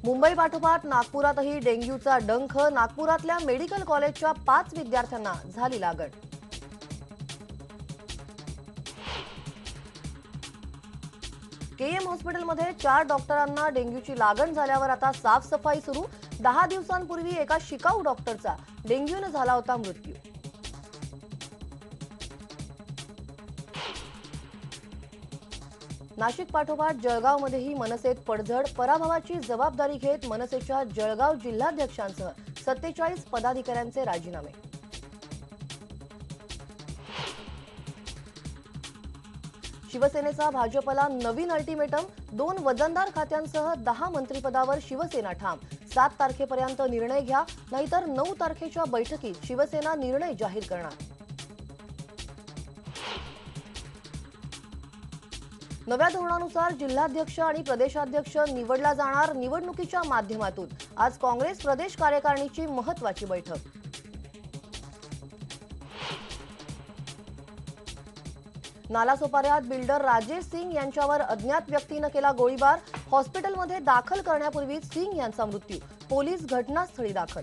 मुंबई पाठोपाठ नागपुरातही डेंग्यूचा डंख। नागपुरातल्या मेडिकल कॉलेजच्या 5 विद्यार्थ्यांना झाली लागण। केएम हॉस्पिटलमध्ये 4 डॉक्टरांना डेंग्यूची लागण झाल्यावर आता साफसफाई सुरू। 10 दिवसांपूर्वी एका शिकाऊ डॉक्टरचा डेंग्यूने झाला होता मृत्यू। नाशिक पाठोपाठ जळगावमध्येही मनसेत पडझड। पराभवाची जबाबदारी घेत मनसेच्या जळगाव जिल्हाध्यक्षांसह 47 पदाधिकाऱ्यांचे राजीनामे। शिवसेनेचा भाजपला नवीन अल्टिमेटम। 2 वजनदार खात्यांसह 10 मंत्रिपदावर शिवसेना ठाम। 7 तारखेपर्यंत निर्णय घ्या, नाहीतर 9 तारखेच्या बैठकीत शिवसेना निर्णय जाहीर करणार। नव्या धोरणानुसार जिल्हाध्यक्ष आणि प्रदेशाध्यक्ष निवडला जाणार। निवडणुकीच्या माध्यमातून आज काँग्रेस प्रदेश कार्यकारिणीची महत्त्वाची बैठक। नालासोपाऱ्यात बिल्डर राजेश सिंग यांच्यावर अज्ञात व्यक्तीने केला गोळीबार। हॉस्पिटलमध्ये दाखल करण्यापूर्वी सिंग यांचा मृत्यू। पोलीस घटनास्थळी दाखल।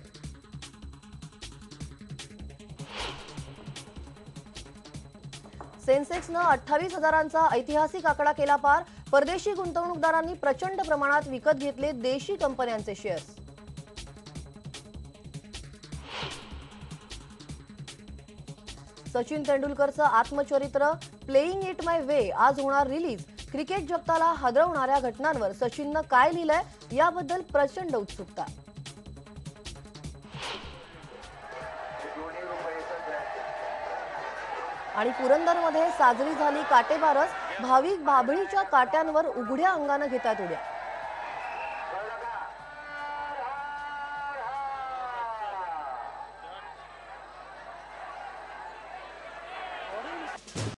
सेन्सेक्सने 28,000चा ऐतिहासिक आकडा केला पार। परदेशी गुंतवणूकदारांनी प्रचंड प्रमाणात विकत घेतले देशी कंपन्यांचे शेअर्स। सचिन तेंडुलकरचं आत्मचरित्र प्लेइंग इट माय वे आज होणार रिलीज। क्रिकेट जगताला हादरवणाऱ्या घटनांवर सचिननं काय लिहिलंय याबद्दल प्रचंड उत्सुकता। आणि पुरंदरमध्ये साजरी झाली काटेबारस। भाविक बाभळीच्या काट्यांवर उघड्या अंगाने घेतात उड्या।